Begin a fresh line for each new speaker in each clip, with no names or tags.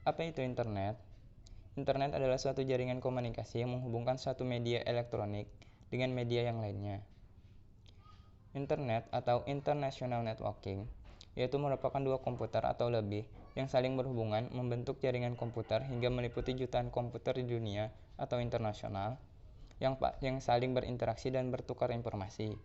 Apa itu internet? Internet adalah suatu jaringan komunikasi yang menghubungkan suatu media elektronik dengan media yang lainnya. Internet atau International Networking yaitu merupakan dua komputer atau lebih yang saling berhubungan membentuk jaringan komputer hingga meliputi jutaan komputer di dunia atau internasional yang saling berinteraksi dan bertukar informasi.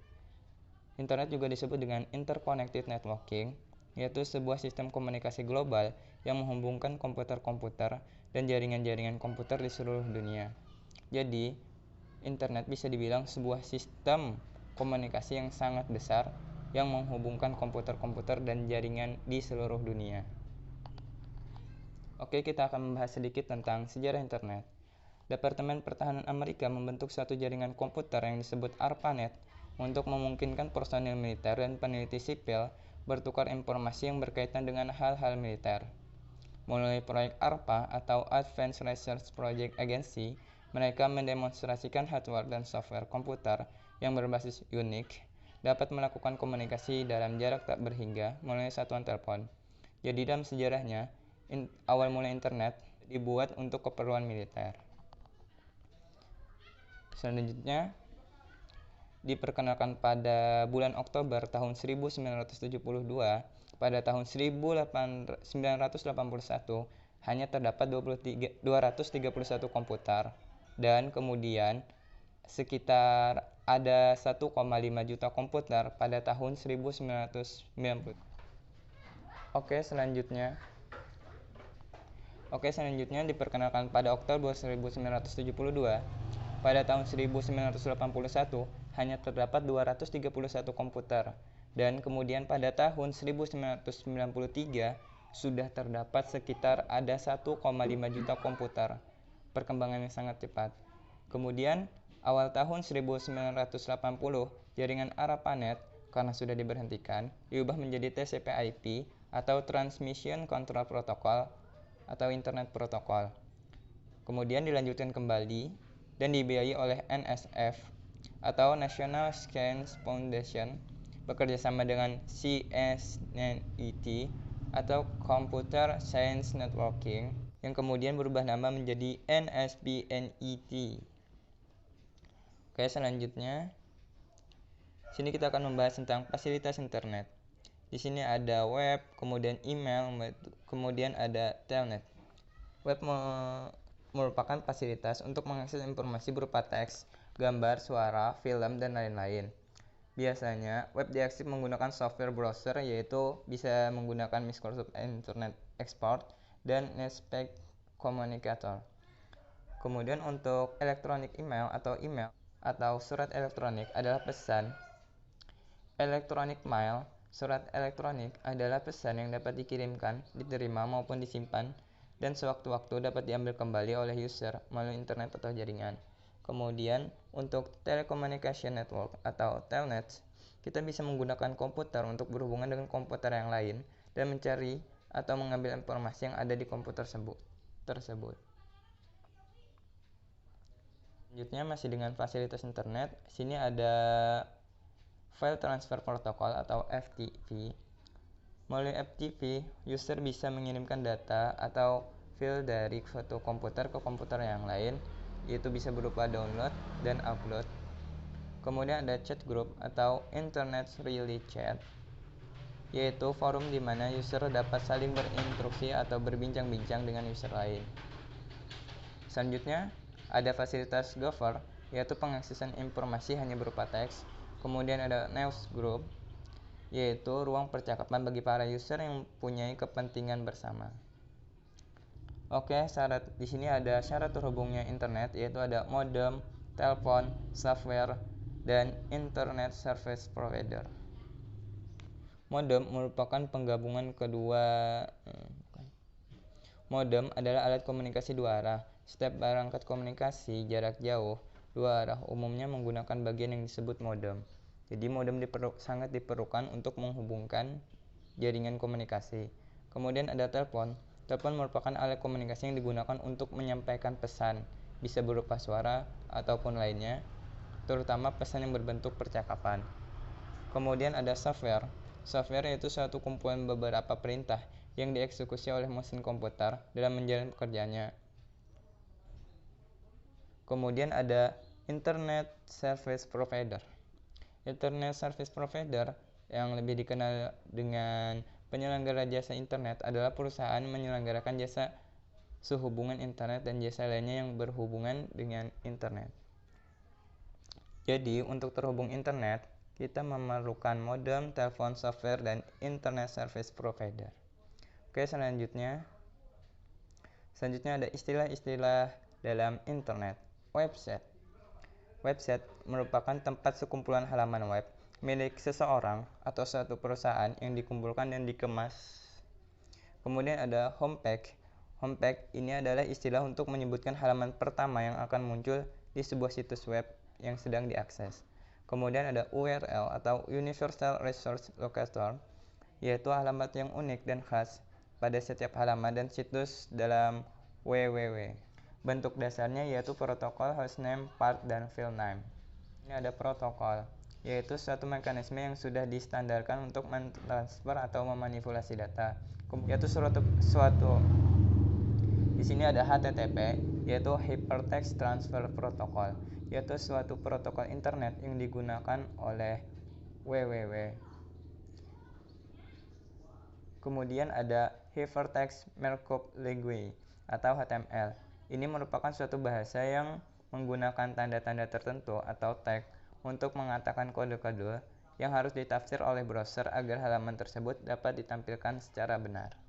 Internet juga disebut dengan Interconnected Networking, yaitu sebuah sistem komunikasi global yang menghubungkan komputer-komputer dan jaringan-jaringan komputer di seluruh dunia. Jadi, internet bisa dibilang sebuah sistem komunikasi yang sangat besar yang menghubungkan komputer-komputer dan jaringan di seluruh dunia. Oke, kita akan membahas sedikit tentang sejarah internet. Departemen Pertahanan Amerika membentuk suatu jaringan komputer yang disebut ARPANET untuk memungkinkan personil militer dan peneliti sipil bertukar informasi yang berkaitan dengan hal-hal militer. Melalui proyek ARPA atau Advanced Research Project Agency, mereka mendemonstrasikan hardware dan software komputer yang berbasis Unix dapat melakukan komunikasi dalam jarak tak berhingga melalui satuan telepon. Jadi dalam sejarahnya, awal mula internet dibuat untuk keperluan militer. Selanjutnya, diperkenalkan pada bulan Oktober tahun 1972, pada tahun 1981 hanya terdapat 231 komputer dan kemudian sekitar ada 1,5 juta komputer pada tahun 1990. Selanjutnya diperkenalkan pada Oktober 1972. Pada tahun 1981 hanya terdapat 231 komputer dan kemudian pada tahun 1993 sudah terdapat sekitar ada 1,5 juta komputer. Perkembangan yang sangat cepat. Kemudian awal tahun 1980 jaringan ARPANET karena sudah diberhentikan diubah menjadi TCP/IP atau Transmission Control Protocol atau Internet Protocol. Kemudian dilanjutkan kembali dan dibiayai oleh NSF atau National Science Foundation bekerjasama dengan CSNET atau Computer Science Networking yang kemudian berubah nama menjadi NSPNET. Oke, selanjutnya sini kita akan membahas tentang fasilitas internet. Di sini ada web, kemudian email, kemudian ada telnet. Web merupakan fasilitas untuk mengakses informasi berupa teks, gambar, suara, film, dan lain-lain. Biasanya, web diakses menggunakan software browser yaitu bisa menggunakan Microsoft Internet Explorer dan Netscape Communicator. Kemudian untuk electronic email atau surat elektronik adalah pesan. Electronic mail, surat elektronik adalah pesan yang dapat dikirimkan, diterima maupun disimpan dan sewaktu-waktu dapat diambil kembali oleh user melalui internet atau jaringan. Kemudian untuk telecommunication network atau telnet, kita bisa menggunakan komputer untuk berhubungan dengan komputer yang lain dan mencari atau mengambil informasi yang ada di komputer tersebut. Selanjutnya masih dengan fasilitas internet, sini ada File Transfer Protocol atau FTP. Melalui FTP, user bisa mengirimkan data atau file dari suatu komputer ke komputer yang lain, yaitu bisa berupa download dan upload. Kemudian ada chat group atau Internet Relay Chat, yaitu forum di mana user dapat saling berinteraksi atau berbincang-bincang dengan user lain. Selanjutnya, ada fasilitas Gopher, yaitu pengaksesan informasi hanya berupa teks. Kemudian ada Newsgroup, yaitu ruang percakapan bagi para user yang mempunyai kepentingan bersama. Oke, di sini ada syarat terhubungnya internet, yaitu ada modem, telepon, software, dan internet service provider. Modem merupakan penggabungan Modem adalah alat komunikasi dua arah. Setiap perangkat komunikasi jarak jauh dua arah umumnya menggunakan bagian yang disebut modem. Jadi modem sangat diperlukan untuk menghubungkan jaringan komunikasi. Kemudian ada telepon. Telepon merupakan alat komunikasi yang digunakan untuk menyampaikan pesan, bisa berupa suara ataupun lainnya, terutama pesan yang berbentuk percakapan. Kemudian ada software. Software yaitu suatu kumpulan beberapa perintah yang dieksekusi oleh mesin komputer dalam menjalani pekerjaannya. Kemudian ada Internet Service Provider. Internet Service Provider yang lebih dikenal dengan penyelenggara jasa internet adalah perusahaan menyelenggarakan jasa sehubungan internet dan jasa lainnya yang berhubungan dengan internet. Jadi, untuk terhubung internet, kita memerlukan modem, telepon, software, dan internet service provider. Oke, selanjutnya ada istilah-istilah dalam internet. Website. Website merupakan tempat sekumpulan halaman web milik seseorang atau suatu perusahaan yang dikumpulkan dan dikemas. Kemudian ada homepage. Homepage ini adalah istilah untuk menyebutkan halaman pertama yang akan muncul di sebuah situs web yang sedang diakses. Kemudian ada URL atau Universal Resource Locator, yaitu alamat yang unik dan khas pada setiap halaman dan situs dalam www. Bentuk dasarnya yaitu protokol hostname, path, dan filename. Ini ada protokol, yaitu suatu mekanisme yang sudah distandarkan untuk mentransfer atau memanipulasi data. Yaitu di sini ada HTTP, yaitu Hypertext Transfer Protocol, yaitu suatu protokol internet yang digunakan oleh www. Kemudian ada Hypertext Markup Language atau HTML. Ini merupakan suatu bahasa yang menggunakan tanda-tanda tertentu atau tag untuk mengatakan kode-kode yang harus ditafsir oleh browser agar halaman tersebut dapat ditampilkan secara benar.